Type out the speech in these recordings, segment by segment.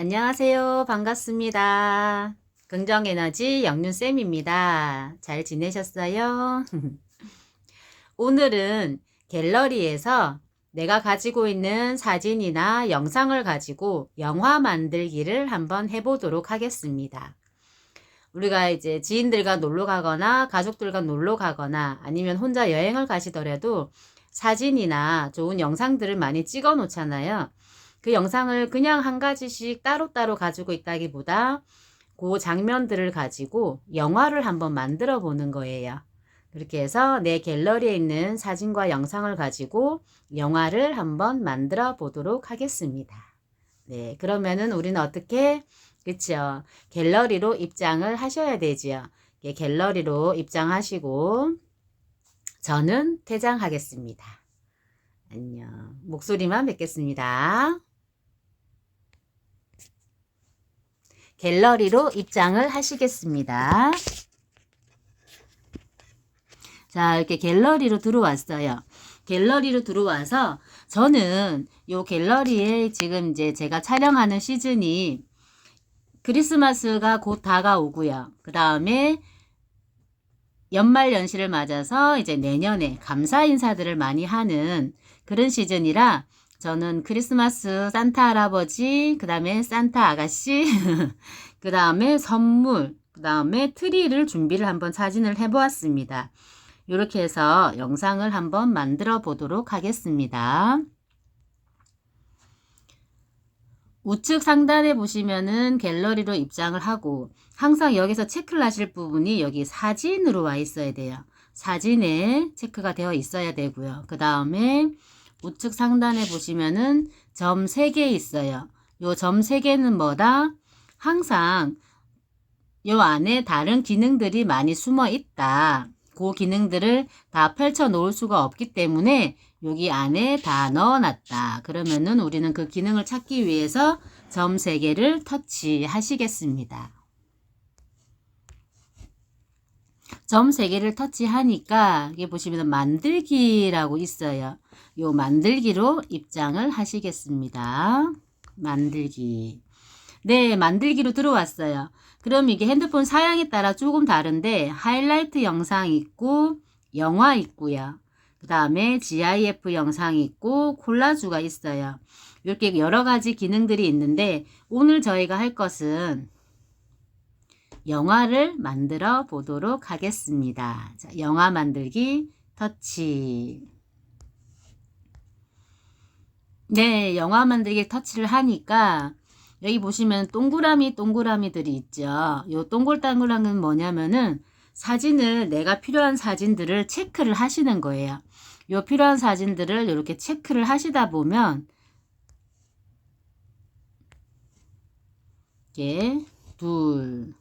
안녕하세요. 반갑습니다. 긍정에너지 영윤쌤입니다. 잘 지내셨어요? 오늘은 갤러리에서 내가 가지고 있는 사진이나 영상을 가지고 영화 만들기를 한번 해보도록 하겠습니다. 우리가 이제 지인들과 놀러 가거나 가족들과 놀러 가거나 아니면 혼자 여행을 가시더라도 사진이나 좋은 영상들을 많이 찍어 놓잖아요. 그 영상을 그냥 한 가지씩 따로따로 가지고 있다기보다 그 장면들을 가지고 영화를 한번 만들어 보는 거예요. 그렇게 해서 내 갤러리에 있는 사진과 영상을 가지고 영화를 한번 만들어 보도록 하겠습니다. 네, 그러면은 우리는 어떻게, 그쵸? 갤러리로 입장을 하셔야 되지요. 갤러리로 입장하시고 저는 퇴장하겠습니다. 안녕. 목소리만 뵙겠습니다. 갤러리로 입장을 하시겠습니다. 자, 이렇게 갤러리로 들어왔어요. 갤러리로 들어와서 저는 요 갤러리에 지금 이제 제가 촬영하는 시즌이 크리스마스가 곧 다가오고요. 그 다음에 연말 연시를 맞아서 이제 내년에 감사 인사들을 많이 하는 그런 시즌이라 저는 크리스마스 산타 할아버지, 그 다음에 산타 아가씨, 그 다음에 선물, 그 다음에 트리를 준비를 한번 사진을 해보았습니다. 이렇게 해서 영상을 한번 만들어 보도록 하겠습니다. 우측 상단에 보시면은 갤러리로 입장을 하고 항상 여기서 체크를 하실 부분이 여기 사진으로 와 있어야 돼요. 사진에 체크가 되어 있어야 되고요. 그 다음에 우측 상단에 보시면은 점 3개 있어요. 요 점 3개는 뭐다? 항상 요 안에 다른 기능들이 많이 숨어 있다. 그 기능들을 다 펼쳐 놓을 수가 없기 때문에 여기 안에 다 넣어놨다. 그러면은 우리는 그 기능을 찾기 위해서 점 3개를 터치하시겠습니다. 점 3개를 터치하니까 여기 보시면 만들기라고 있어요. 요 만들기로 입장을 하시겠습니다. 만들기. 네, 만들기로 들어왔어요. 그럼 이게 핸드폰 사양에 따라 조금 다른데 하이라이트 영상 있고 영화 있고요. 그 다음에 GIF 영상 있고 콜라주가 있어요. 이렇게 여러 가지 기능들이 있는데 오늘 저희가 할 것은 영화를 만들어 보도록 하겠습니다. 자, 영화 만들기 터치. 네, 영화 만들기 터치를 하니까 여기 보시면 동그라미들이 있죠. 요 동글동글한 뭐냐면은 사진을 내가 필요한 사진들을 체크를 하시는 거예요. 요 필요한 사진들을 이렇게 체크를 하시다 보면 이렇게 둘,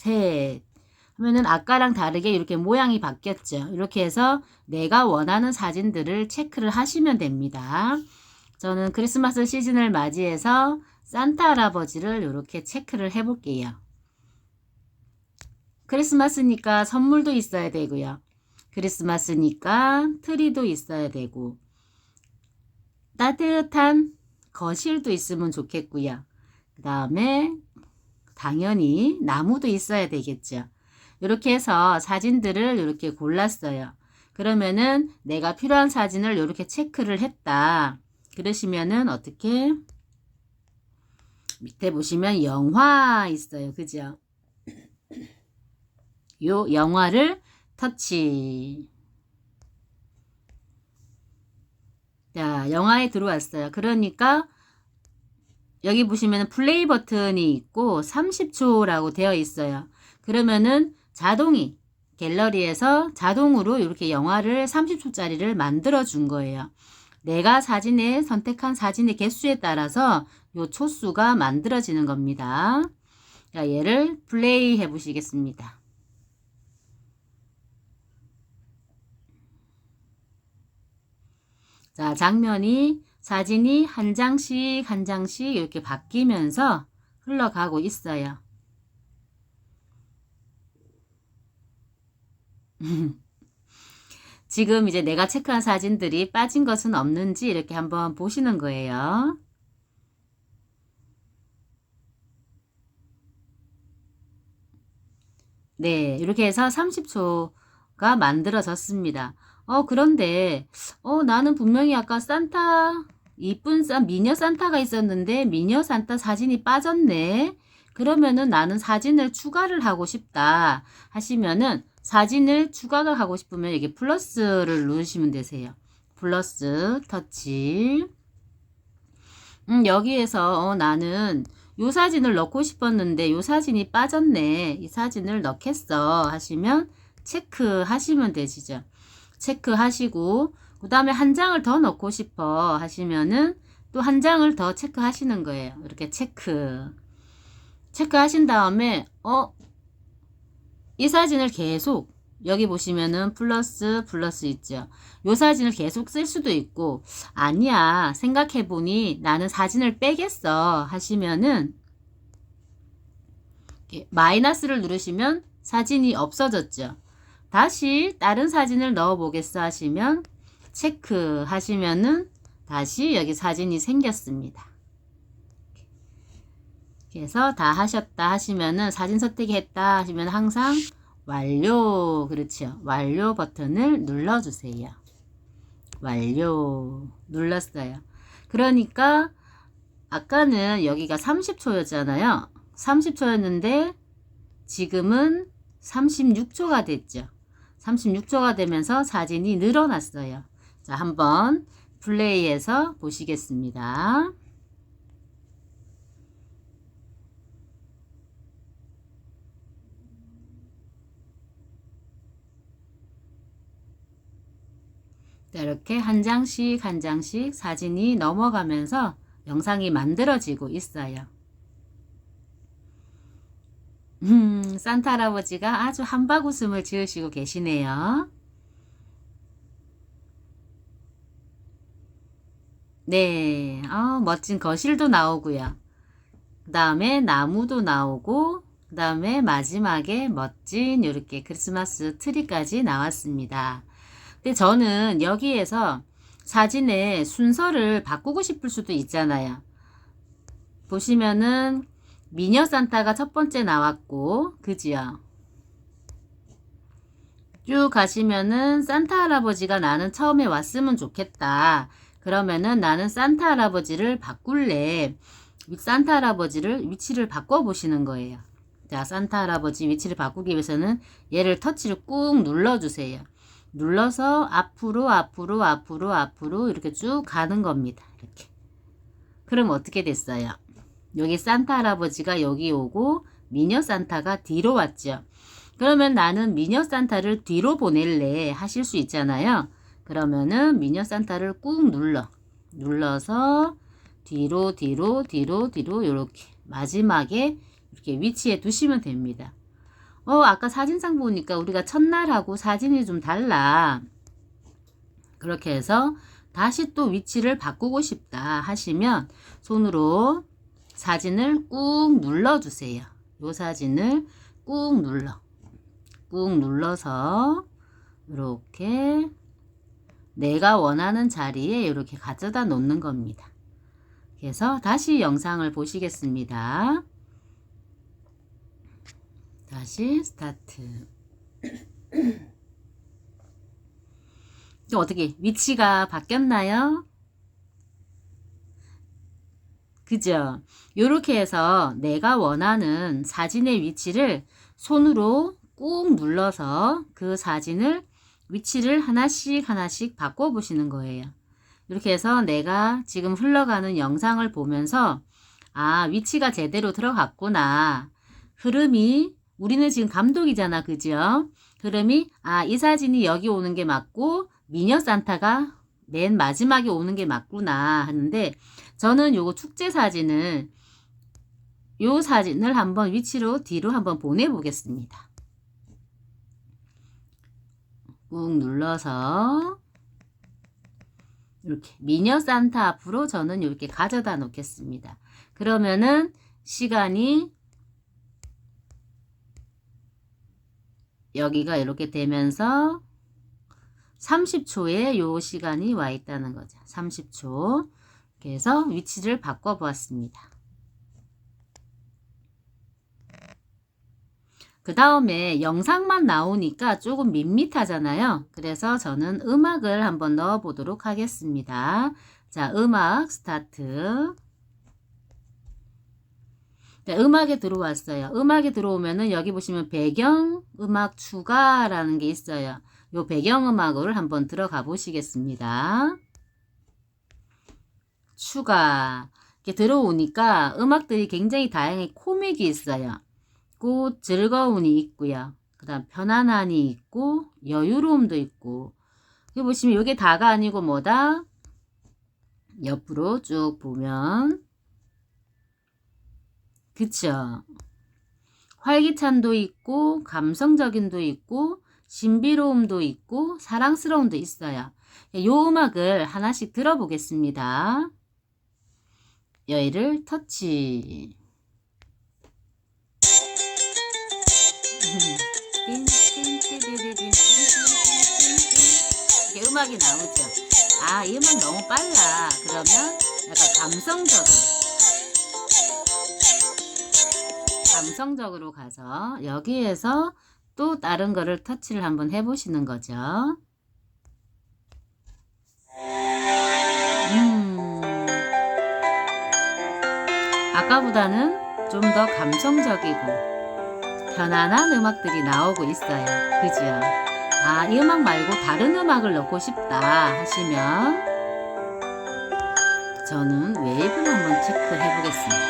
셋 하면은 아까랑 다르게 이렇게 모양이 바뀌었죠. 이렇게 해서 내가 원하는 사진들을 체크를 하시면 됩니다. 저는 크리스마스 시즌을 맞이해서 산타 할아버지를 이렇게 체크를 해볼게요. 크리스마스니까 선물도 있어야 되고요. 크리스마스니까 트리도 있어야 되고 따뜻한 거실도 있으면 좋겠고요. 그 다음에 당연히 나무도 있어야 되겠죠. 이렇게 해서 사진들을 이렇게 골랐어요. 그러면은 내가 필요한 사진을 이렇게 체크를 했다. 그러시면은 어떻게 밑에 보시면 영화 있어요. 그죠? 요 영화를 터치. 자, 영화에 들어왔어요. 그러니까 여기 보시면 플레이 버튼이 있고 30초라고 되어 있어요. 그러면은 자동이 갤러리에서 자동으로 이렇게 영화를 30초짜리를 만들어 준 거예요. 내가 사진에 선택한 사진의 개수에 따라서 요 초수가 만들어지는 겁니다. 자, 얘를 플레이 해 보시겠습니다. 자, 장면이 사진이 한 장씩 한 장씩 이렇게 바뀌면서 흘러가고 있어요. 지금 이제 내가 체크한 사진들이 빠진 것은 없는지 이렇게 한번 보시는 거예요. 네, 이렇게 해서 30초가 만들어졌습니다. 그런데, 나는 분명히 아까 산타, 이쁜 미녀 산타가 있었는데, 미녀 산타 사진이 빠졌네. 그러면은 나는 사진을 추가를 하고 싶다 하시면은, 사진을 추가가 하고 싶으면 여기 플러스를 누르시면 되세요. 플러스, 터치. 여기에서 나는 요 사진을 넣고 싶었는데 요 사진이 빠졌네. 이 사진을 넣겠어 하시면 체크하시면 되시죠. 체크하시고 그 다음에 한 장을 더 넣고 싶어 하시면은 또 한 장을 더 체크하시는 거예요. 이렇게 체크하신 다음에 이 사진을 계속 여기 보시면은 플러스 있죠. 요 사진을 계속 쓸 수도 있고 아니야 생각해보니 나는 사진을 빼겠어 하시면은 마이너스를 누르시면 사진이 없어졌죠. 다시 다른 사진을 넣어 보겠어 하시면 체크 하시면은 다시 여기 사진이 생겼습니다. 그래서 다 하셨다 하시면은 사진 선택했다 하시면 항상 완료, 그렇죠. 완료 버튼을 눌러주세요. 완료 눌렀어요. 그러니까 아까는 여기가 30초였잖아요. 30초였는데 지금은 36초가 됐죠. 36초가 되면서 사진이 늘어났어요. 자, 한번 플레이해서 보시겠습니다. 이렇게 한 장씩 한 장씩 사진이 넘어가면서 영상이 만들어지고 있어요. 산타 할아버지가 아주 한박 웃음을 지으시고 계시네요. 네, 멋진 거실도 나오고요. 그 다음에 나무도 나오고, 그 다음에 마지막에 멋진 이렇게 크리스마스 트리까지 나왔습니다. 근데 저는 여기에서 사진의 순서를 바꾸고 싶을 수도 있잖아요. 보시면은 미녀 산타가 첫 번째 나왔고, 그지요? 쭉 가시면은 산타 할아버지가 나는 처음에 왔으면 좋겠다. 그러면은 나는 산타 할아버지를 바꿀래. 산타 할아버지를 위치를 바꿔보시는 거예요. 자, 산타 할아버지 위치를 바꾸기 위해서는 얘를 터치를 꾹 눌러주세요. 눌러서 앞으로 이렇게 쭉 가는 겁니다. 이렇게. 그럼 어떻게 됐어요? 여기 산타 할아버지가 여기 오고 미녀 산타가 뒤로 왔죠. 그러면 나는 미녀 산타를 뒤로 보낼래 하실 수 있잖아요. 그러면은 미녀 산타를 꾹 눌러서 뒤로 이렇게 마지막에 이렇게 위치해 두시면 됩니다. 아까 사진상 보니까 우리가 첫날하고 사진이 좀 달라. 그렇게 해서 다시 또 위치를 바꾸고 싶다 하시면 손으로 사진을 꾹 눌러주세요. 이 사진을 꾹 눌러서 이렇게 내가 원하는 자리에 이렇게 가져다 놓는 겁니다. 그래서 다시 영상을 보시겠습니다. 다시 스타트. 어떻게 위치가 바뀌었나요? 그죠? 이렇게 해서 내가 원하는 사진의 위치를 손으로 꾹 눌러서 그 사진을 위치를 하나씩 바꿔보시는 거예요. 이렇게 해서 내가 지금 흘러가는 영상을 보면서 위치가 제대로 들어갔구나. 흐름이 우리는 지금 감독이잖아. 그죠? 흐름이 이 사진이 여기 오는 게 맞고 미녀 산타가 맨 마지막에 오는 게 맞구나 하는데 저는 요거 축제 사진을 요 사진을 한번 위치로 뒤로 한번 보내보겠습니다. 꾹 눌러서 이렇게 미녀 산타 앞으로 저는 이렇게 가져다 놓겠습니다. 그러면은 시간이 여기가 이렇게 되면서 30초에 요 시간이 와 있다는 거죠. 30초. 그래서 위치를 바꿔 보았습니다. 그 다음에 영상만 나오니까 조금 밋밋하잖아요. 그래서 저는 음악을 한번 넣어 보도록 하겠습니다. 자, 음악 스타트. 네, 음악에 들어왔어요. 음악에 들어오면은 여기 보시면 배경 음악 추가라는 게 있어요. 요 배경 음악을 한번 들어가 보시겠습니다. 추가. 이렇게 들어오니까 음악들이 굉장히 다양해. 코믹이 있어요. 있고 즐거움이 있고요. 그 다음 편안함이 있고 여유로움도 있고. 여기 보시면 이게 다가 아니고 뭐다? 옆으로 쭉 보면 그쵸? 활기찬도 있고 감성적인도 있고 신비로움도 있고 사랑스러움도 있어요. 이 음악을 하나씩 들어보겠습니다. 여기를 터치. 이렇게 음악이 나오죠. 아, 이 음악 너무 빨라. 그러면 약간 감성적으로 가서 여기에서 또 다른 거를 터치를 한번 해보시는 거죠. 아까보다는 좀 더 감성적이고 편안한 음악들이 나오고 있어요. 그죠? 아, 이 음악 말고 다른 음악을 넣고 싶다 하시면 저는 웨이브를 한번 체크해 보겠습니다.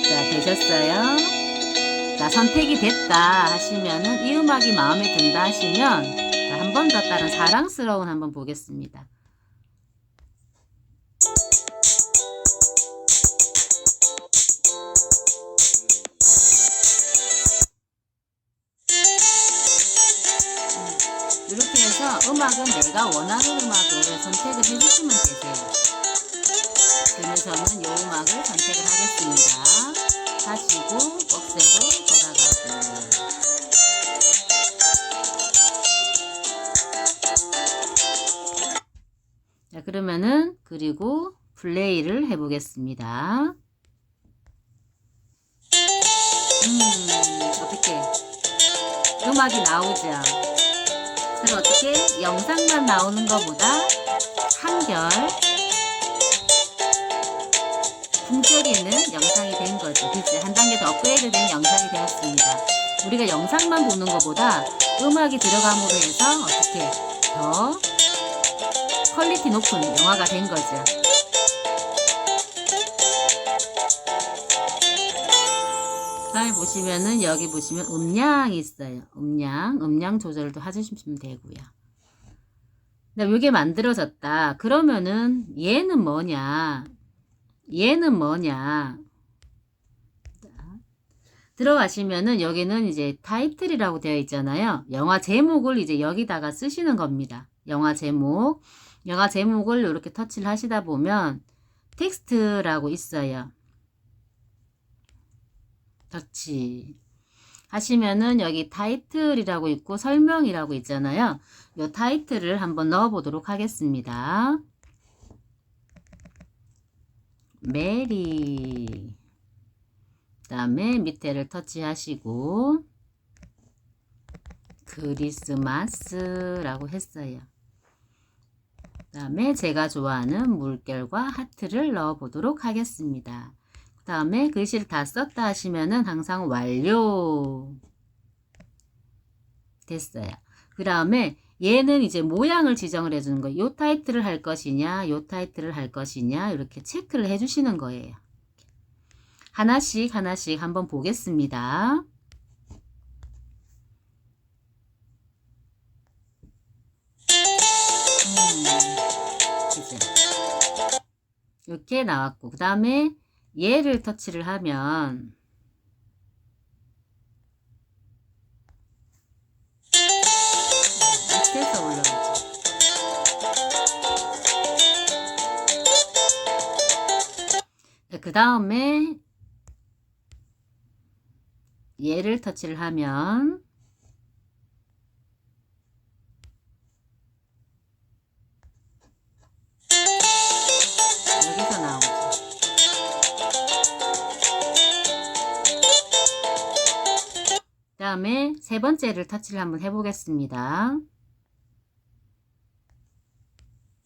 자, 되셨어요? 자, 선택이 됐다 하시면은 이 음악이 마음에 든다 하시면 한 번 더 다른 사랑스러운 한번 보겠습니다. 이렇게 해서 음악은 내가 원하는 음악을 선택을 해주시면 되세요. 그러면 저는 이 음악을 선택을 하겠습니다. 하시고 박스로 돌아가고. 자, 그러면은 그리고 플레이를 해보겠습니다. 어떻게 음악이 나오죠? 그럼 어떻게 영상만 나오는 것보다 한결 품격 있는 영상이 된 거죠. 그치? 한 단계 더 업그레이드 된 영상이 되었습니다. 우리가 영상만 보는 것보다 음악이 들어감으로 해서 어떻게 더 퀄리티 높은 영화가 된 거죠. 다음에 보시면은 여기 보시면 음량이 있어요. 음량 조절도 해주시면 되고요. 이게 만들어졌다. 그러면은 얘는 뭐냐? 들어가시면은 여기는 이제 타이틀이라고 되어 있잖아요. 영화 제목을 이제 여기다가 쓰시는 겁니다. 영화 제목을 이렇게 터치를 하시다 보면 텍스트라고 있어요. 터치 하시면은 여기 타이틀이라고 있고 설명이라고 있잖아요. 이 타이틀을 한번 넣어 보도록 하겠습니다. 메리. 그 다음에 밑에를 터치하시고 크리스마스라고 했어요. 그 다음에 제가 좋아하는 물결과 하트를 넣어 보도록 하겠습니다. 그 다음에 글씨를 다 썼다 하시면은 항상 완료. 됐어요. 그 다음에 얘는 이제 모양을 지정을 해주는 거예요. 요 타이틀을 할 것이냐, 요 타이틀을 할 것이냐, 이렇게 체크를 해주시는 거예요. 하나씩 한번 보겠습니다. 그죠? 이렇게 나왔고, 그 다음에 얘를 터치를 하면 밑에서 올라오죠. 그 다음에 얘를 터치를 하면 다음에 세 번째를 터치를 한번 해보겠습니다.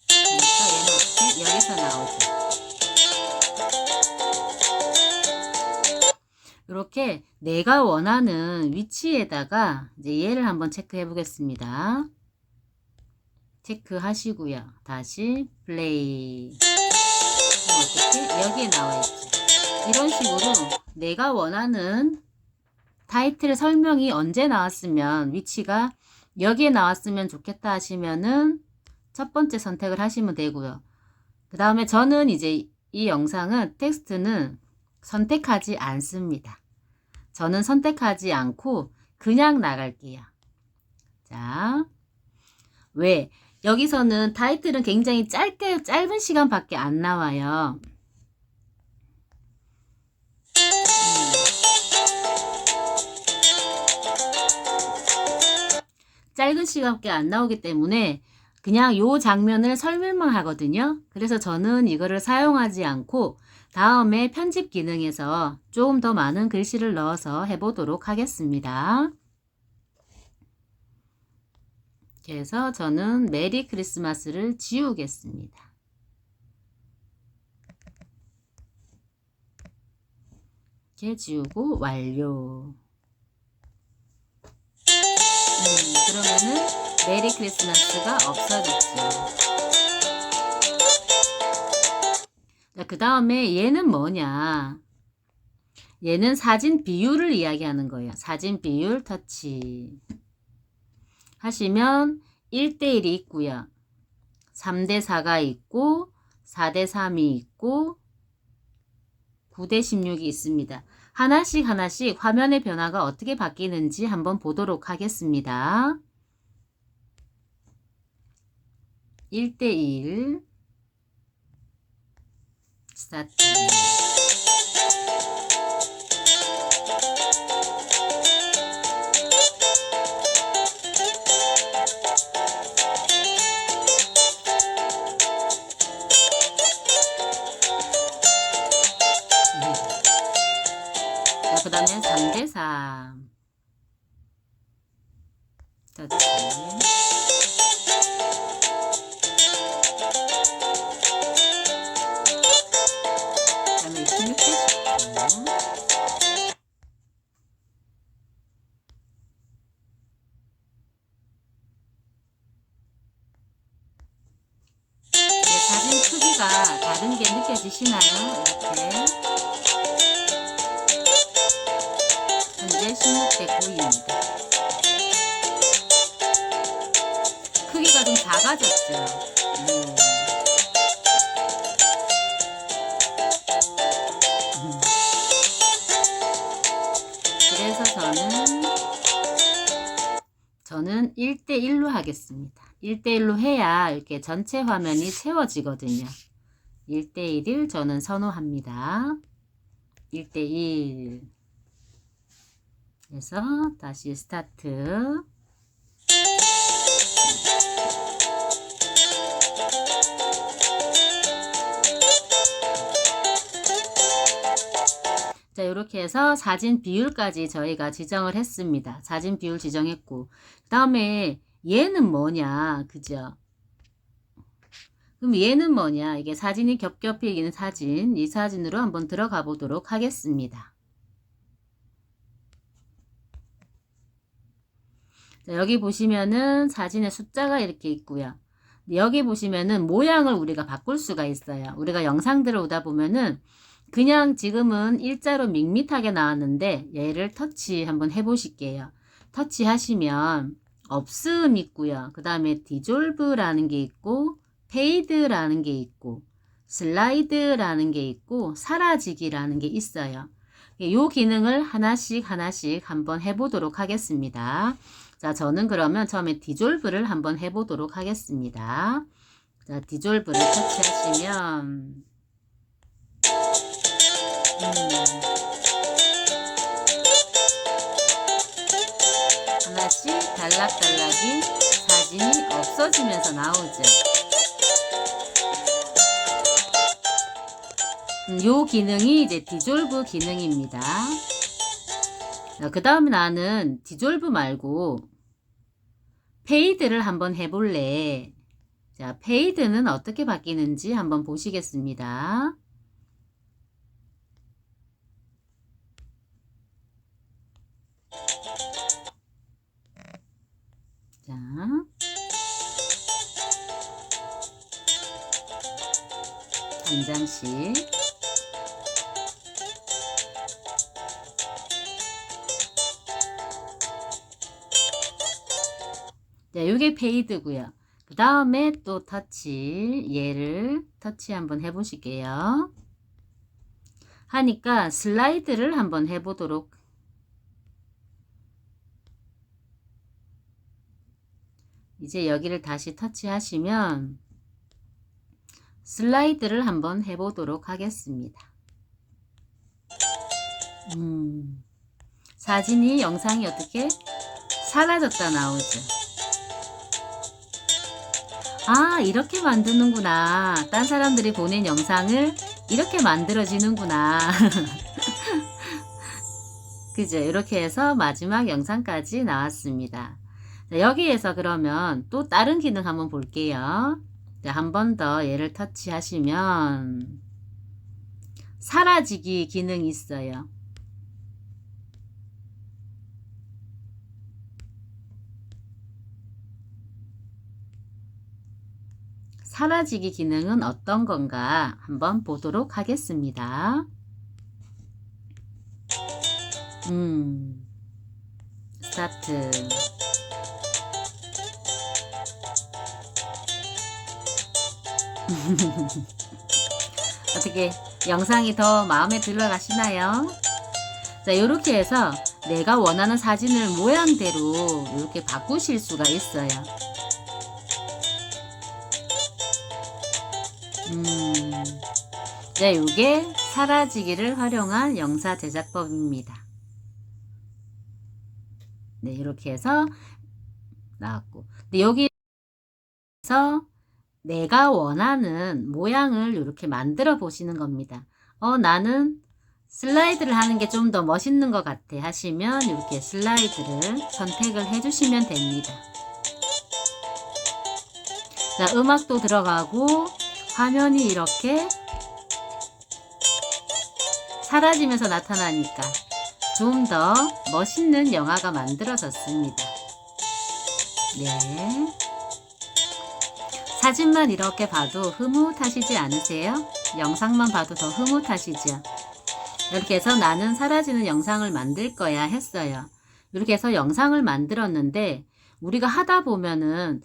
그러니까 얘는 어떻게 여기서 나오죠. 이렇게 내가 원하는 위치에다가 이제 얘를 한번 체크해 보겠습니다. 체크하시고요. 다시 플레이. 어떻게? 여기에 나와 있죠. 이런 식으로 내가 원하는 타이틀 설명이 언제 나왔으면, 위치가 여기에 나왔으면 좋겠다 하시면은 첫 번째 선택을 하시면 되고요. 그 다음에 저는 이제 이 영상은 텍스트는 선택하지 않습니다. 저는 선택하지 않고 그냥 나갈게요. 자, 왜? 여기서는 타이틀은 굉장히 짧은 시간밖에 안 나와요. 짧은 시간밖에 안 나오기 때문에 그냥 요 장면을 설명만 하거든요. 그래서 저는 이거를 사용하지 않고 다음에 편집 기능에서 조금 더 많은 글씨를 넣어서 해보도록 하겠습니다. 그래서 저는 메리 크리스마스를 지우겠습니다. 이렇게 지우고 완료. 그러면은 메리 크리스마스가 없어졌죠. 그 다음에 얘는 뭐냐? 얘는 사진 비율을 이야기하는 거예요. 사진 비율 터치 하시면 1대1이 있고요. 3대4가 있고 4대3이 있고 9대16이 있습니다. 하나씩 화면의 변화가 어떻게 바뀌는지 한번 보도록 하겠습니다. 1대1 스타트. 그 다음에 3대3 터치. 그 다음에 16대19. 사진 크기가 다른 게 느껴지시나요? 이렇게. 현재 16대9입니다. 크기가 좀 작아졌죠. 그래서 저는 1대1로 하겠습니다. 1대1로 해야 이렇게 전체 화면이 채워지거든요. 1대1을 저는 선호합니다. 1대1 그래서 다시 스타트. 자, 이렇게 해서 사진 비율까지 저희가 지정을 했습니다. 사진 비율 지정했고, 그 다음에 얘는 뭐냐, 그죠? 그럼 얘는 뭐냐, 이게 사진이 겹겹이 있는 사진, 이 사진으로 한번 들어가 보도록 하겠습니다. 자, 여기 보시면은 사진의 숫자가 이렇게 있고요. 여기 보시면은 모양을 우리가 바꿀 수가 있어요. 우리가 영상 들어오다 보면은 그냥 지금은 일자로 밋밋하게 나왔는데 얘를 터치 한번 해보실게요. 터치 하시면 없음 있고요. 그 다음에 디졸브라는 게 있고 페이드라는 게 있고 슬라이드라는 게 있고 사라지기라는 게 있어요. 이 기능을 하나씩 한번 해보도록 하겠습니다. 자, 저는 그러면 처음에 디졸브를 한번 해보도록 하겠습니다. 자, 디졸브를 터치하시면 하나씩 단락단락이 사진이 없어지면서 나오죠. 요 기능이 이제 디졸브 기능입니다. 그 다음에 나는 디졸브 말고 페이드를 한번 해볼래. 자, 페이드는 어떻게 바뀌는지 한번 보시겠습니다. 자, 한 장씩. 자, 요게 페이드고요. 그 다음에 또 터치, 얘를 터치 한번 해보실게요. 하니까 슬라이드를 한번 해보도록. 이제 여기를 다시 터치하시면 슬라이드를 한번 해보도록 하겠습니다. 사진이, 영상이 어떻게 사라졌다 나오죠. 아, 이렇게 만드는구나. 딴 사람들이 보낸 영상을 이렇게 만들어지는구나. 그죠? 이렇게 해서 마지막 영상까지 나왔습니다. 자, 여기에서 그러면 또 다른 기능 한번 볼게요. 한 번 더 얘를 터치하시면 사라지기 기능이 있어요. 사라지기 기능은 어떤 건가 한번 보도록 하겠습니다. 스타트. 어떻게 영상이 더 마음에 들어 가시나요? 자, 이렇게 해서 내가 원하는 사진을 모양대로 이렇게 바꾸실 수가 있어요. 네, 이게 사라지기를 활용한 영상 제작법입니다. 네, 이렇게 해서 나왔고, 근데 여기서 내가 원하는 모양을 이렇게 만들어 보시는 겁니다. 나는 슬라이드를 하는 게 좀 더 멋있는 것 같아 하시면 이렇게 슬라이드를 선택을 해주시면 됩니다. 자, 음악도 들어가고 화면이 이렇게 사라지면서 나타나니까 좀 더 멋있는 영화가 만들어졌습니다. 네. 사진만 이렇게 봐도 흐뭇하시지 않으세요? 영상만 봐도 더 흐뭇하시죠? 이렇게 해서 나는 사라지는 영상을 만들 거야 했어요. 이렇게 해서 영상을 만들었는데 우리가 하다 보면은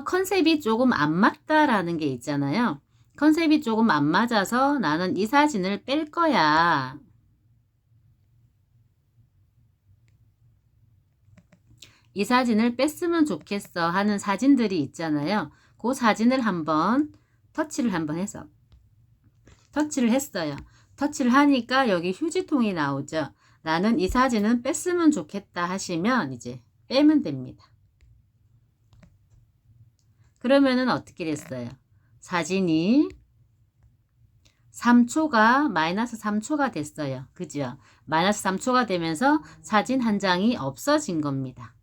컨셉이 조금 안 맞다라는 게 있잖아요. 컨셉이 조금 안 맞아서 나는 이 사진을 뺄 거야. 이 사진을 뺐으면 좋겠어 하는 사진들이 있잖아요. 그 사진을 한번 터치를 한번 해서 터치를 했어요. 터치를 하니까 여기 휴지통이 나오죠. 나는 이 사진은 뺐으면 좋겠다 하시면 이제 빼면 됩니다. 그러면은 어떻게 됐어요? 사진이 3초가 마이너스 3초가 됐어요. 그죠? 마이너스 3초가 되면서 사진 한 장이 없어진 겁니다.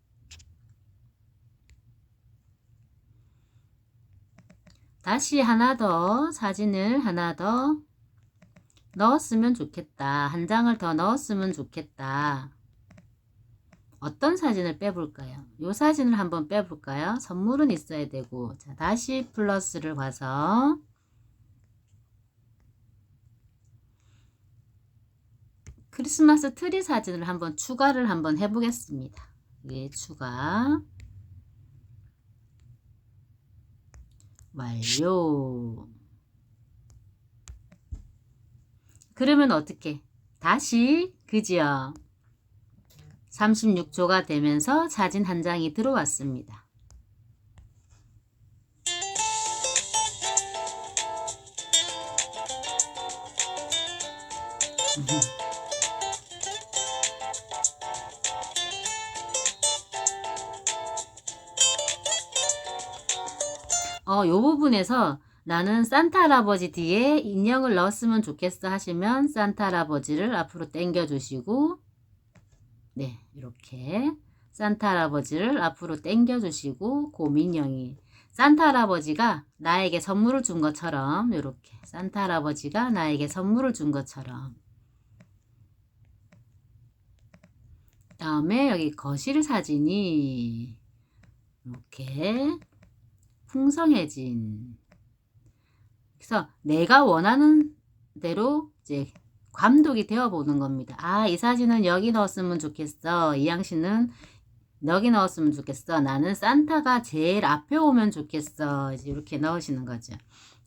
다시 하나 더 사진을 하나 더 넣었으면 좋겠다. 한 장을 더 넣었으면 좋겠다. 어떤 사진을 빼볼까요? 이 사진을 한번 빼볼까요? 선물은 있어야 되고. 자, 다시 플러스를 가서 크리스마스 트리 사진을 한번 추가를 한번 해보겠습니다. 예, 추가. 완료. 그러면 어떻게? 다시 그지요? 36초가 되면서 사진 한 장이 들어왔습니다. 요 부분에서 나는 산타 할아버지 뒤에 인형을 넣었으면 좋겠어 하시면 산타 할아버지를 앞으로 당겨 주시고 네, 이렇게 산타 할아버지를 앞으로 당겨 주시고 곰인형이 산타 할아버지가 나에게 선물을 준 것처럼 이렇게 산타 할아버지가 나에게 선물을 준 것처럼 다음에 여기 거실 사진이 이렇게 풍성해진 그래서 내가 원하는 대로 이제 감독이 되어 보는 겁니다. 아, 이 사진은 여기 넣었으면 좋겠어. 이 양식은 여기 넣었으면 좋겠어. 나는 산타가 제일 앞에 오면 좋겠어. 이제 이렇게 넣으시는 거죠.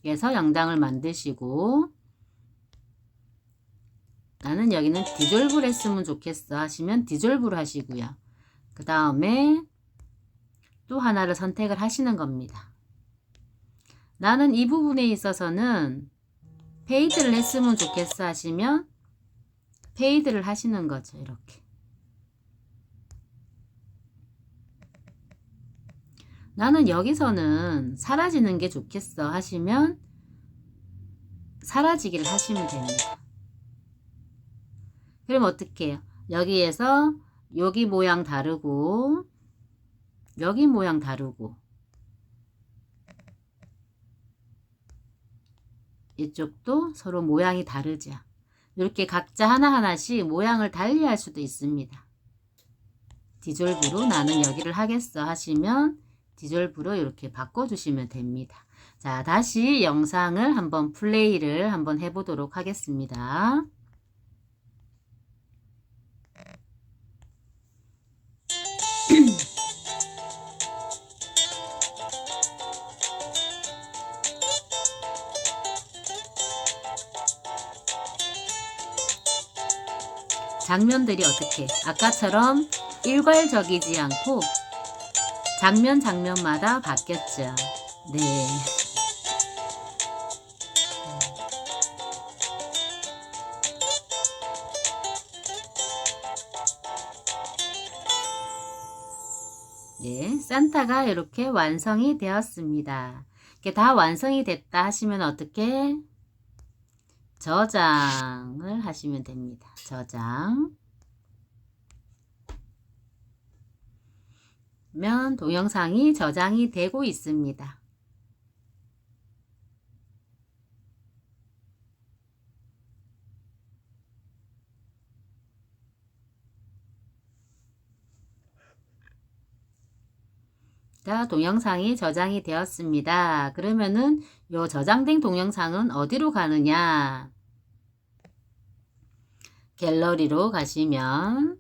그래서 영상을 만드시고 나는 여기는 디졸브를 했으면 좋겠어 하시면 디졸브를 하시고요. 그 다음에 또 하나를 선택을 하시는 겁니다. 나는 이 부분에 있어서는 페이드를 했으면 좋겠어 하시면 페이드를 하시는 거죠. 이렇게. 나는 여기서는 사라지는 게 좋겠어 하시면 사라지기를 하시면 됩니다. 그럼 어떻게 해요? 여기에서 여기 모양 다르고 여기 모양 다르고 이쪽도 서로 모양이 다르죠. 이렇게 각자 하나하나씩 모양을 달리 할 수도 있습니다. 디졸브로 나는 여기를 하겠어 하시면 디졸브로 이렇게 바꿔주시면 됩니다. 자, 다시 영상을 한번 플레이를 한번 해보도록 하겠습니다. 장면들이 어떻게 아까처럼 일괄적이지 않고 장면마다 바뀌었죠. 네. 네, 산타가 이렇게 완성이 되었습니다. 이렇게 다 완성이 됐다 하시면 어떻게? 저장을 하시면 됩니다. 저장. 면 동영상이 저장이 되고 있습니다. 자, 동영상이 저장이 되었습니다. 그러면은 요 저장된 동영상은 어디로 가느냐? 갤러리로 가시면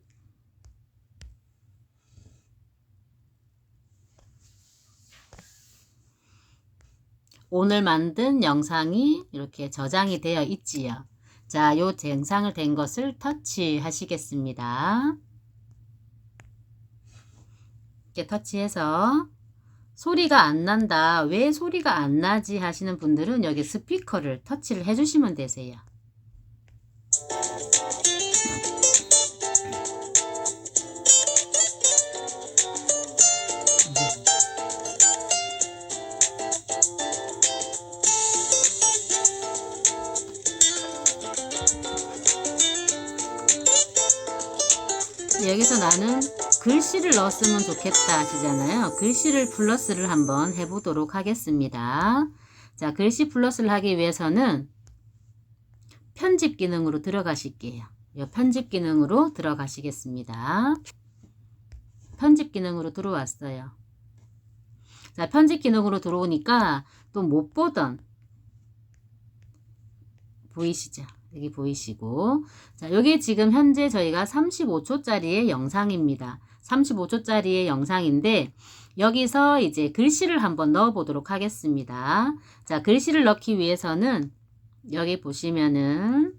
오늘 만든 영상이 이렇게 저장이 되어 있지요. 자, 요 영상을 된 것을 터치하시겠습니다. 이렇게 터치해서 소리가 안 난다. 왜 소리가 안 나지 하시는 분들은 여기 스피커를 터치를 해주시면 되세요. 여기서 나는 글씨를 넣었으면 좋겠다 하시잖아요. 글씨를 플러스를 한번 해보도록 하겠습니다. 자, 글씨 플러스를 하기 위해서는 편집 기능으로 들어가실게요. 편집 기능으로 들어가시겠습니다. 편집 기능으로 들어왔어요. 자, 편집 기능으로 들어오니까 또 못 보던 보이시죠? 여기 보이시고, 자, 여기 지금 현재 저희가 35초짜리의 영상입니다. 35초짜리의 영상인데 여기서 이제 글씨를 한번 넣어 보도록 하겠습니다. 자, 글씨를 넣기 위해서는 여기 보시면은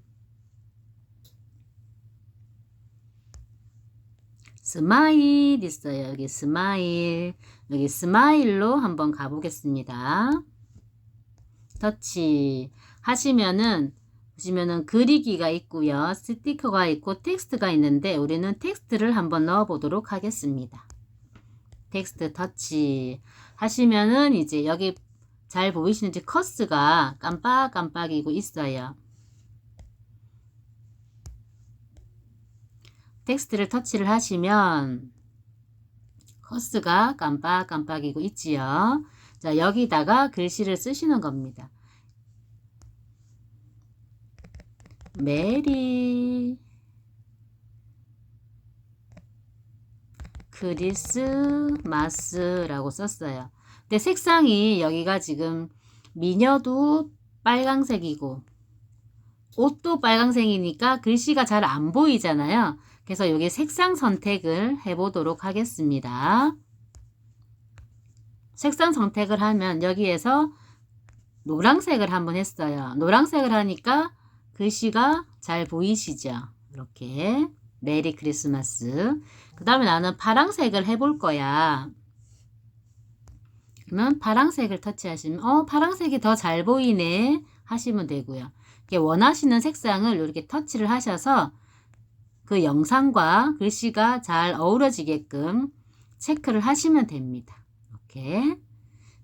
스마일 있어요. 여기 스마일, 여기 스마일로 한번 가보겠습니다. 터치 하시면은 보시면은 그리기가 있고요. 스티커가 있고 텍스트가 있는데 우리는 텍스트를 한번 넣어 보도록 하겠습니다. 텍스트 터치 하시면은 이제 여기 잘 보이시는지 커스가 깜빡깜빡이고 있어요. 텍스트를 터치를 하시면 커스가 깜빡깜빡이고 있지요. 자, 여기다가 글씨를 쓰시는 겁니다. 메리 크리스마스라고 썼어요. 근데 색상이 여기가 지금 미녀도 빨강색이고 옷도 빨강색이니까 글씨가 잘 안 보이잖아요. 그래서 여기 색상 선택을 해보도록 하겠습니다. 색상 선택을 하면 여기에서 노란색을 한번 했어요. 노란색을 하니까 글씨가 잘 보이시죠? 이렇게 메리 크리스마스. 그 다음에 나는 파란색을 해볼 거야. 그러면 파란색을 터치하시면 파란색이 더 잘 보이네 하시면 되고요. 원하시는 색상을 이렇게 터치를 하셔서 그 영상과 글씨가 잘 어우러지게끔 체크를 하시면 됩니다. 이렇게.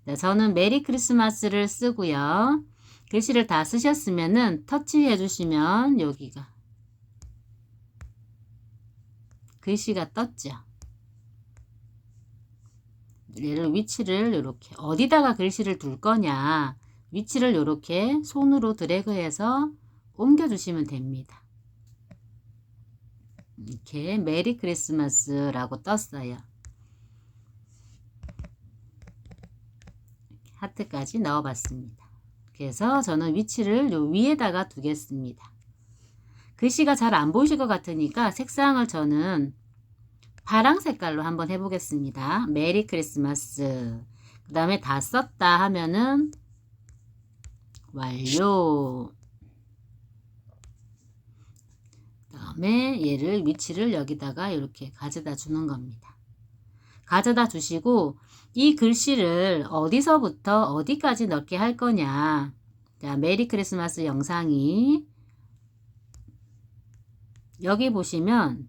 네, 저는 메리 크리스마스를 쓰고요. 글씨를 다 쓰셨으면은 터치해 주시면 여기가 글씨가 떴죠. 얘를 위치를 이렇게 어디다가 글씨를 둘 거냐 위치를 이렇게 손으로 드래그해서 옮겨 주시면 됩니다. 이렇게 메리 크리스마스라고 떴어요. 하트까지 넣어봤습니다. 그래서 저는 위치를 요 위에다가 두겠습니다. 글씨가 잘 안 보이실 것 같으니까 색상을 저는 파랑 색깔로 한번 해보겠습니다. 메리 크리스마스. 그 다음에 다 썼다 하면은 완료. 그 다음에 얘를 위치를 여기다가 이렇게 가져다 주는 겁니다. 가져다 주시고 이 글씨를 어디서부터 어디까지 넣게 할 거냐. 자, 메리 크리스마스 영상이 여기 보시면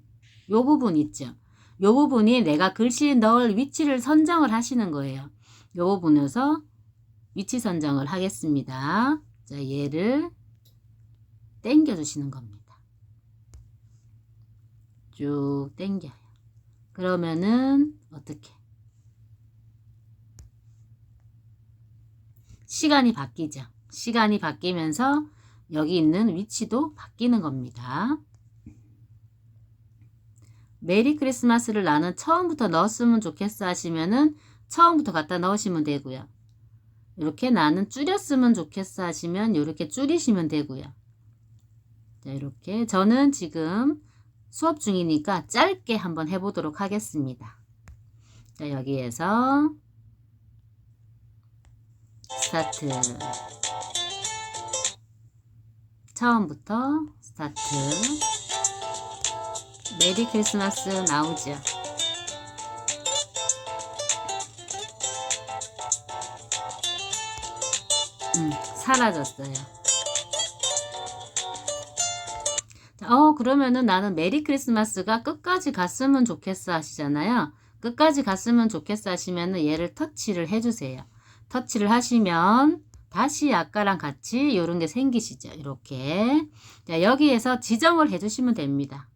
요 부분 있죠. 요 부분이 내가 글씨 넣을 위치를 선정을 하시는 거예요. 요 부분에서 위치 선정을 하겠습니다. 자, 얘를 당겨 주시는 겁니다. 쭉 당겨요. 그러면은 어떻게? 시간이 바뀌죠. 시간이 바뀌면서 여기 있는 위치도 바뀌는 겁니다. 메리 크리스마스를 나는 처음부터 넣었으면 좋겠어 하시면은 처음부터 갖다 넣으시면 되고요. 이렇게 나는 줄였으면 좋겠어 하시면 이렇게 줄이시면 되고요. 자, 이렇게 저는 지금 수업 중이니까 짧게 한번 해보도록 하겠습니다. 자, 여기에서 스타트. 처음부터 스타트. 메리 크리스마스 나오죠. 사라졌어요. 그러면은 나는 메리 크리스마스가 끝까지 갔으면 좋겠어 하시잖아요. 끝까지 갔으면 좋겠어 하시면은 얘를 터치를 해주세요. 터치를 하시면 다시 아까랑 같이 이런 게 생기시죠. 이렇게. 자, 여기에서 지정을 해주시면 됩니다.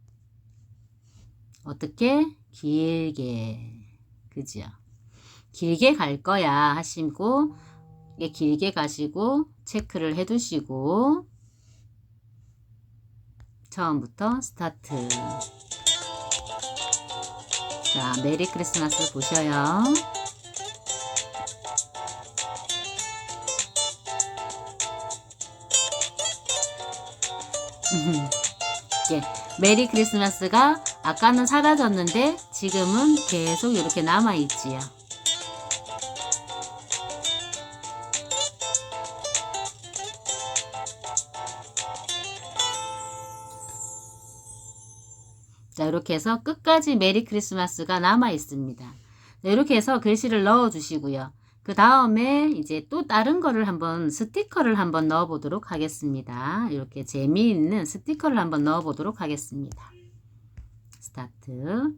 어떻게? 길게. 그죠? 길게 갈 거야 하시고 길게 가시고 체크를 해두시고 처음부터 스타트. 자, 메리 크리스마스 보셔요. 예, 메리 크리스마스가 아까는 사라졌는데 지금은 계속 이렇게 남아있지요. 자, 이렇게 해서 끝까지 메리 크리스마스가 남아 있습니다. 자, 이렇게 해서 글씨를 넣어 주시고요. 그 다음에 이제 또 다른 거를 한번 스티커를 한번 넣어 보도록 하겠습니다. 이렇게 재미있는 스티커를 한번 넣어 보도록 하겠습니다. 스타트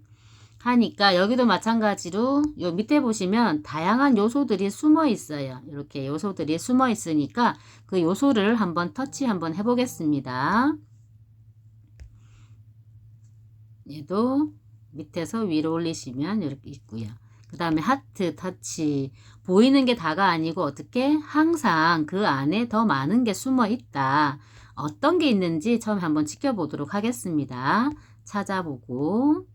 하니까 여기도 마찬가지로 요 밑에 보시면 다양한 요소들이 숨어 있어요. 이렇게 요소들이 숨어 있으니까 그 요소를 한번 터치 한번 해 보겠습니다. 얘도 밑에서 위로 올리시면 이렇게 있고요. 그 다음에 하트, 터치. 보이는 게 다가 아니고 어떻게? 항상 그 안에 더 많은 게 숨어 있다. 어떤 게 있는지 처음에 한번 지켜보도록 하겠습니다. 찾아보고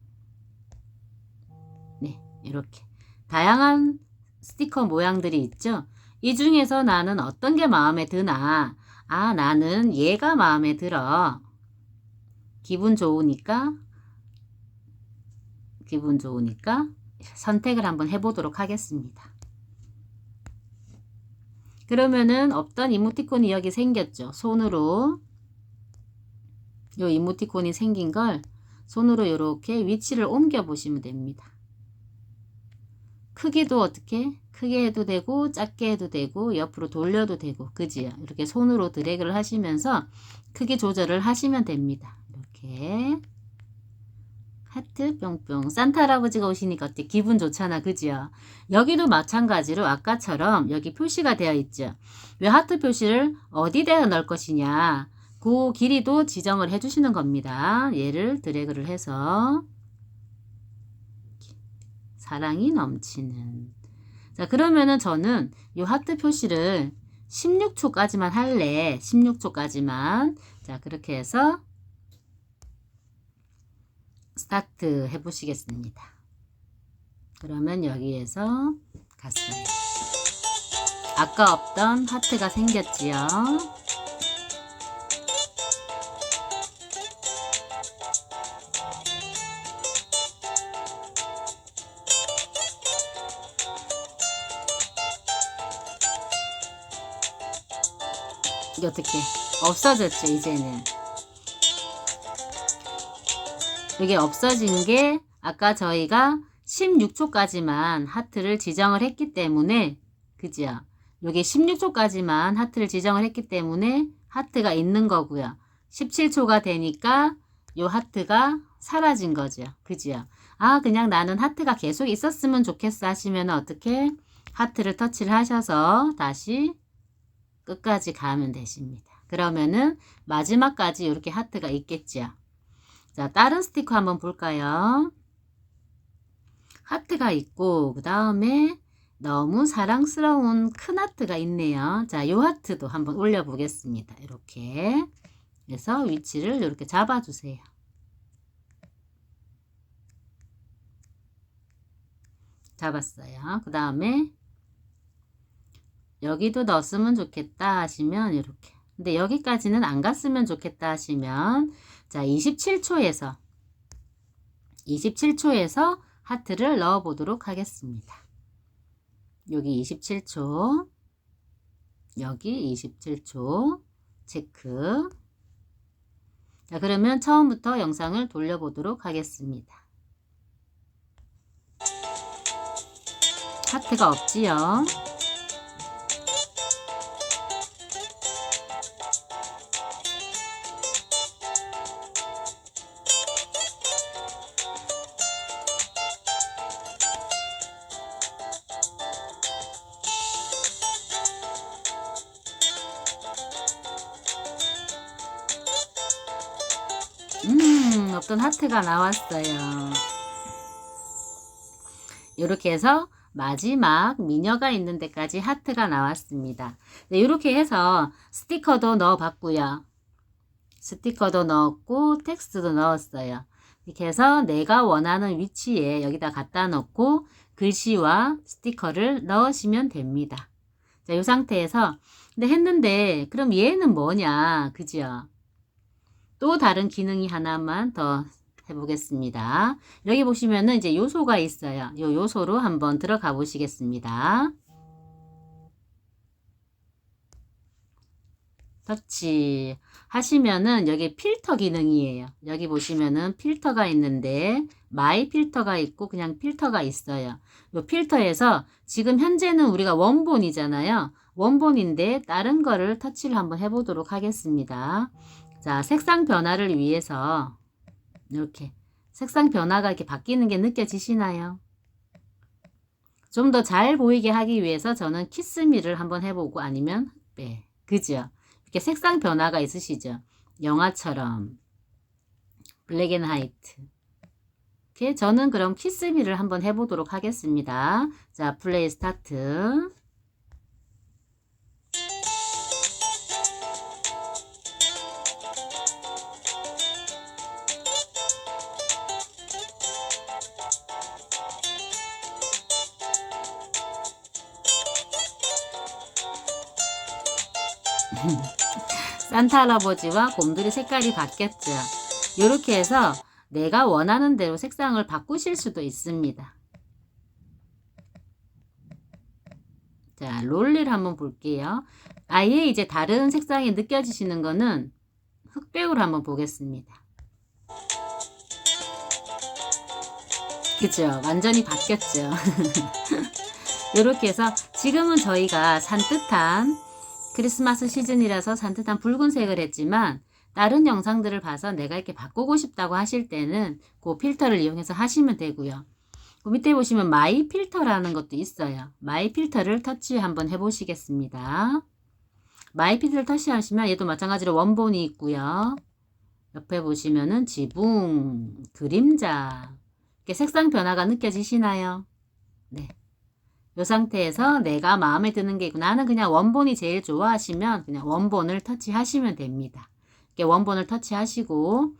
네, 이렇게 다양한 스티커 모양들이 있죠. 이 중에서 나는 어떤 게 마음에 드나? 아, 나는 얘가 마음에 들어. 기분 좋으니까 선택을 한번 해보도록 하겠습니다. 그러면은 없던 이모티콘이 여기 생겼죠. 손으로 요 이모티콘이 생긴 걸 손으로 이렇게 위치를 옮겨 보시면 됩니다. 크기도 어떻게? 크게 해도 되고 작게 해도 되고 옆으로 돌려도 되고 그지요? 이렇게 손으로 드래그를 하시면서 크기 조절을 하시면 됩니다. 이렇게 하트 뿅뿅. 산타 할아버지가 오시니까 어때? 기분 좋잖아. 그지요? 여기도 마찬가지로 아까처럼 여기 표시가 되어 있죠. 왜 하트 표시를 어디다가 넣을 것이냐. 그 길이도 지정을 해주시는 겁니다. 얘를 드래그를 해서 사랑이 넘치는. 자, 그러면은 저는 이 하트 표시를 16초까지만 할래. 16초까지만. 자, 그렇게 해서 스타트 해보시겠습니다. 그러면 여기에서 갔어요. 아까 없던 하트가 생겼지요. 이게 어떻게 없어졌죠. 이제는 이게 없어진 게 아까 저희가 16초까지만 하트를 지정을 했기 때문에 그죠? 요게 16초까지만 하트를 지정을 했기 때문에 하트가 있는 거고요. 17초가 되니까 요 하트가 사라진 거죠. 그죠? 아, 그냥 나는 하트가 계속 있었으면 좋겠어 하시면 어떻게 하트를 터치를 하셔서 다시 끝까지 가면 되십니다. 그러면은 마지막까지 이렇게 하트가 있겠죠. 자, 다른 스티커 한번 볼까요? 하트가 있고 그 다음에 너무 사랑스러운 큰 하트가 있네요. 자, 요 하트도 한번 올려 보겠습니다. 이렇게 해서 위치를 이렇게 잡아주세요. 잡았어요. 그 다음에 여기도 넣었으면 좋겠다 하시면 이렇게. 근데 여기까지는 안 갔으면 좋겠다 하시면 자, 27초에서 하트를 넣어 보도록 하겠습니다. 여기 27초, 여기 27초 체크. 자, 그러면 처음부터 영상을 돌려보도록 하겠습니다. 하트가 없지요. 어떤 하트가 나왔어요. 이렇게 해서 마지막 미녀가 있는 데까지 하트가 나왔습니다. 네, 이렇게 해서 스티커도 넣어 봤고요. 스티커도 넣었고 텍스트도 넣었어요. 이렇게 해서 내가 원하는 위치에 여기다 갖다 놓고 글씨와 스티커를 넣으시면 됩니다. 자, 이 상태에서 근데 했는데 그럼 얘는 뭐냐, 그죠? 또 다른 기능이 하나만 더 해보겠습니다. 여기 보시면은 이제 요소가 있어요. 요 요소로 한번 들어가 보시겠습니다. 터치 하시면은 여기 필터 기능이에요. 여기 보시면은 필터가 있는데 마이 필터가 있고 그냥 필터가 있어요. 요 필터에서 지금 현재는 우리가 원본이잖아요. 원본인데 다른 거를 터치를 한번 해보도록 하겠습니다. 자, 색상 변화를 위해서 이렇게 색상 변화가 이렇게 바뀌는 게 느껴지시나요? 좀 더 잘 보이게 하기 위해서 저는 키스미를 한번 해보고 아니면 네, 그죠? 이렇게 색상 변화가 있으시죠? 영화처럼 블랙 앤 화이트 이렇게 저는 그럼 키스미를 한번 해보도록 하겠습니다. 자, 플레이 스타트. 산타 할아버지와 곰돌이 색깔이 바뀌었죠. 이렇게 해서 내가 원하는 대로 색상을 바꾸실 수도 있습니다. 자, 롤리를 한번 볼게요. 아예 이제 다른 색상이 느껴지시는 거는 흑백으로 한번 보겠습니다. 그죠? 완전히 바뀌었죠. 이렇게 해서 지금은 저희가 산뜻한 크리스마스 시즌이라서 산뜻한 붉은색을 했지만 다른 영상들을 봐서 내가 이렇게 바꾸고 싶다고 하실 때는 그 필터를 이용해서 하시면 되고요. 그 밑에 보시면 마이 필터라는 것도 있어요. 마이 필터를 터치 한번 해보시겠습니다. 마이 필터를 터치하시면 얘도 마찬가지로 원본이 있고요. 옆에 보시면은 지붕, 그림자 이렇게 색상 변화가 느껴지시나요? 네. 이 상태에서 내가 마음에 드는 게 있고 나는 그냥 원본이 제일 좋아하시면 그냥 원본을 터치하시면 됩니다. 이렇게 원본을 터치하시고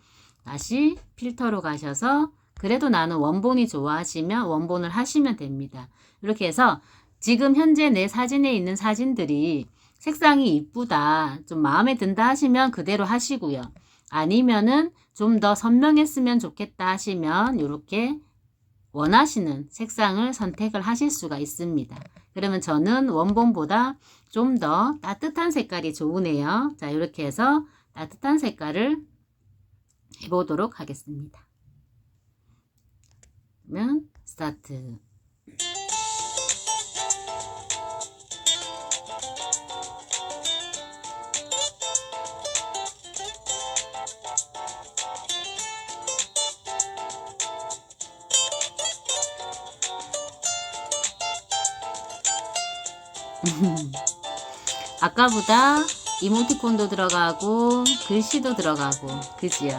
다시 필터로 가셔서 그래도 나는 원본이 좋아하시면 원본을 하시면 됩니다. 이렇게 해서 지금 현재 내 사진에 있는 사진들이 색상이 이쁘다, 좀 마음에 든다 하시면 그대로 하시고요. 아니면은 좀 더 선명했으면 좋겠다 하시면 이렇게 원하시는 색상을 선택을 하실 수가 있습니다. 그러면 저는 원본보다 좀 더 따뜻한 색깔이 좋으네요. 자, 이렇게 해서 따뜻한 색깔을 해보도록 하겠습니다. 그러면 스타트. 아까보다 이모티콘도 들어가고 글씨도 들어가고 그지요?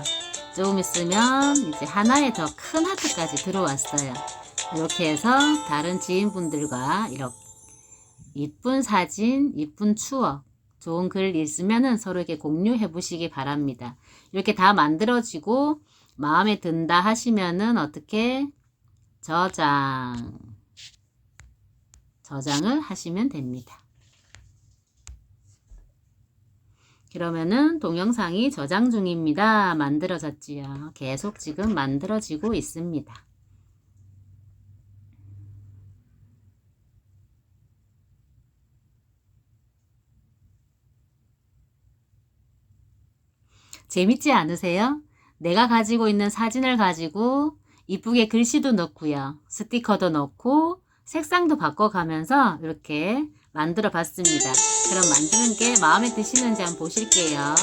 조금 있으면 이제 하나의 더 큰 하트까지 들어왔어요. 이렇게 해서 다른 지인분들과 이렇게 이쁜 사진, 이쁜 추억, 좋은 글 있으면은 서로 이렇게 공유해 보시기 바랍니다. 이렇게 다 만들어지고 마음에 든다 하시면은 어떻게 저장을 하시면 됩니다. 그러면은 동영상이 저장 중입니다. 만들어졌지요. 계속 지금 만들어지고 있습니다. 재밌지 않으세요? 내가 가지고 있는 사진을 가지고 이쁘게 글씨도 넣고요. 스티커도 넣고 색상도 바꿔가면서 이렇게 만들어 봤습니다. 그럼 만드는 게 마음에 드시는지 한번 보실게요.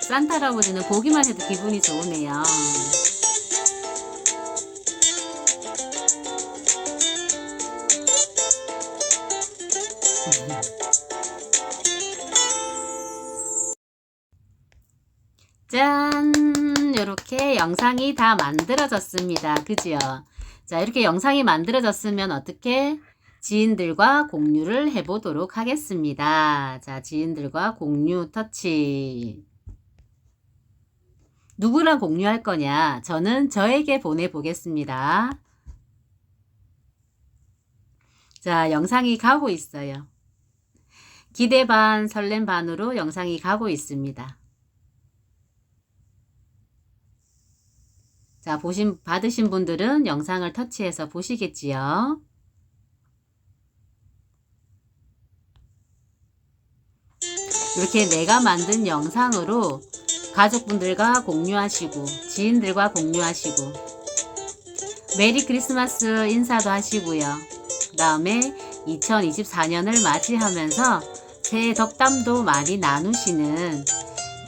산타 할아버지는 보기만 해도 기분이 좋으네요. 짠! 이렇게 영상이 다 만들어졌습니다. 그죠? 자, 이렇게 영상이 만들어졌으면 어떻게 지인들과 공유를 해보도록 하겠습니다. 자, 지인들과 공유 터치. 누구랑 공유할 거냐? 저는 저에게 보내보겠습니다. 자, 영상이 가고 있어요. 기대 반, 설렘 반으로 영상이 가고 있습니다. 자, 받으신 분들은 영상을 터치해서 보시겠지요. 이렇게 내가 만든 영상으로 가족분들과 공유하시고 지인들과 공유하시고 메리 크리스마스 인사도 하시고요. 그 다음에 2024년을 맞이하면서 새해 덕담도 많이 나누시는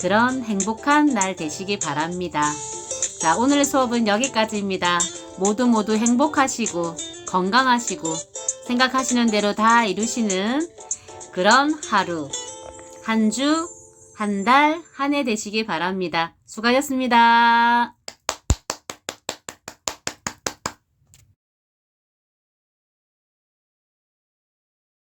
그런 행복한 날 되시기 바랍니다. 자, 오늘 수업은 여기까지입니다. 모두 행복하시고 건강하시고 생각하시는 대로 다 이루시는 그런 하루, 한 주, 한 달, 한 해 되시기 바랍니다. 수고하셨습니다.